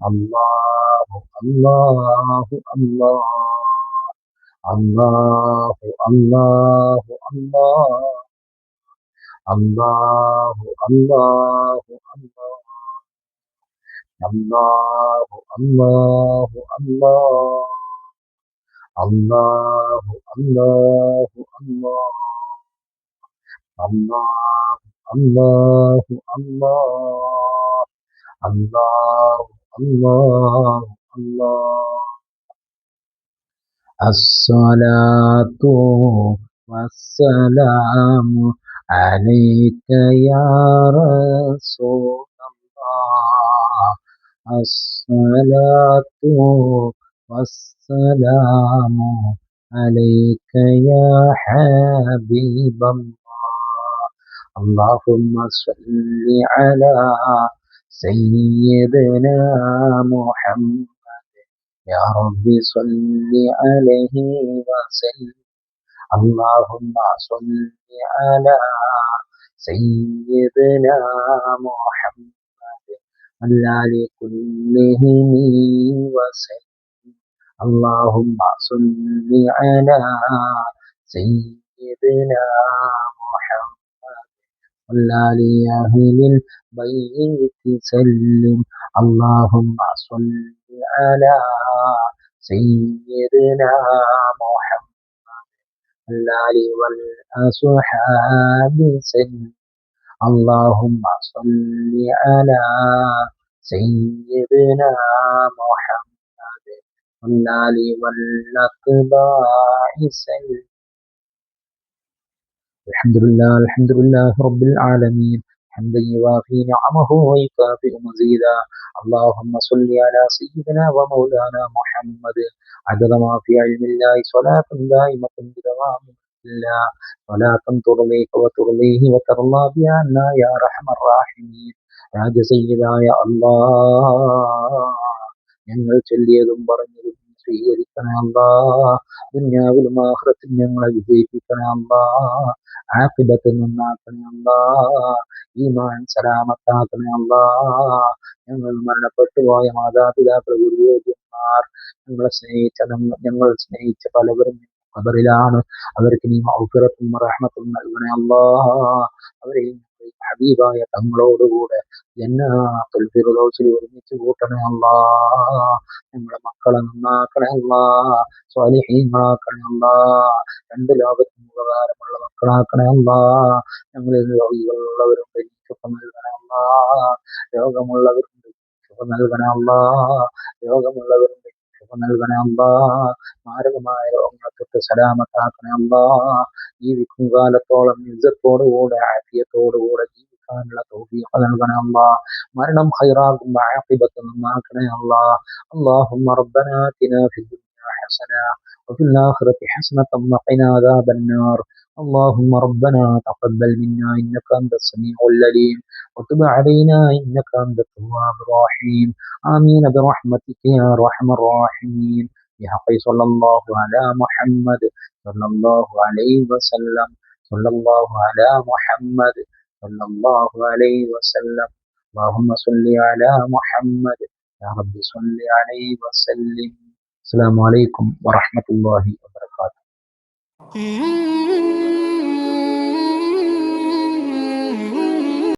അല്ലാഹു അല്ലാഹു അല്ലാഹ് അല്ലാഹു അല്ലാഹു അല്ലാഹു അല്ലാഹു അല്ലാഹു അല്ലാഹു അല്ലാഹു അല്ലാഹു അല്ലാഹു അല്ലാഹു അല്ലാഹു അല്ലാഹു അല്ലാഹ് അസ്സലാത്തു വസ്സലാമു അലൈക യാ റസൂലല്ലാഹ് അസ്സലാത്തു വസ്സലാമു അലൈക യാ ഹബീബല്ലാഹ് അല്ലാഹുമ്മ സ്വല്ലി അലാ സയ്യിദിനാ മുഹമ്മദ് يا رب صل عليه وسلم اللهم صل على سيدنا محمد وعلى كلهم وسلم اللهم صل على سيدنا محمد وعلى أهل البيت سلم اللهم صل على سيدنا محمد الآل والأصحاب سلم اللهم صل على سيدنا محمد الآل والأتباع سلم الحمد لله رب العالمين حمدا يوافي نعمه ويكافئ مزيدا اللهم صل على سيدنا ومولانا محمد عدد ما في علم الله صلاة دائمة بدوام الله صلاة ترضيك وترضيه وترضى بها يا أرحم الراحمين يا سيدا يا الله ഞങ്ങൾ ചൊല്ലിയതും പറഞ്ഞതും സ്വീകരിക്കണേ അല്ലാ ദുനിയാവിലും ആഖിറത്തിലും ഞങ്ങളെ വിജയിപ്പിക്കണേ അല്ലാ ആഖിബത്ത് നന്നാക്കണേ അല്ലാ ഈമാൻ സലാമത്താക്കണേ അല്ലാ ഞങ്ങൾ മരണപ്പെട്ടു പോയ മാതാപിതാക്കൾ ഗുരുദേവന്മാർ ഞങ്ങൾ സ്നേഹിച്ച പലവരും ഖബറിലാണ് അവർക്ക് നീ മഗ്ഫിറത്തും റഹ്മത്തും നൽകണേ അല്ലാ അവരെയും ഹബീബായ തങ്ങളോടുകൂടെ ജന്നത്തുൽ ഫിർദൗസിൽ ഒരുമിച്ച് കൂട്ടണേ അല്ലാ ഞങ്ങളുടെ മക്കളെ നന്നാക്കണേ അല്ലാ സ്വാലിഹീങ്ങളാക്കണേ അല്ലാ രണ്ട് ലോകത്തും ഉപകാരമുള്ള മക്കളാക്കണേ അല്ലാ ഞങ്ങളിൽ രോഗികളുള്ളവരുണ്ട് സുഖം നൽകണേ അല്ലാ രോഗമുള്ളവരുണ്ട് സുഖം നൽകണേ അല്ലാ രോഗമുള്ളവരുണ്ട് സുഖം നൽകണേ അല്ലാ മാരകമായ രോഗങ്ങളെ തൊട്ട് സലാമത്താക്കണേ അല്ലാ ജീവിക്കും കാലത്തോളം ഇസ്സത്തോടുകൂടെ ആഫിയത്തോടുകൂടെ ജീവിക്കാനുള്ള തൗഫീഖ് നൽകണേ അല്ലാ മരണം ഖൈറാകും ആഖിബത്ത് നന്നാക്കണേ അല്ലാ اللهم ربنا آتنا في الدنيا حسنة وفي الآخرة حسنة وقنا عذاب النار اللهم ربنا تقبل منا إنك أنت السميع العليم وتب علينا إنك أنت التواب الرحيم آمين برحمتك يا أرحم الراحمين بحق صلى الله على محمد صلى الله عليه وسلم صلى الله على محمد صلى الله عليه وسلم اللهم صل على محمد يا رب صل عليه وسلم السلام عليكم ورحمة الله وبركاته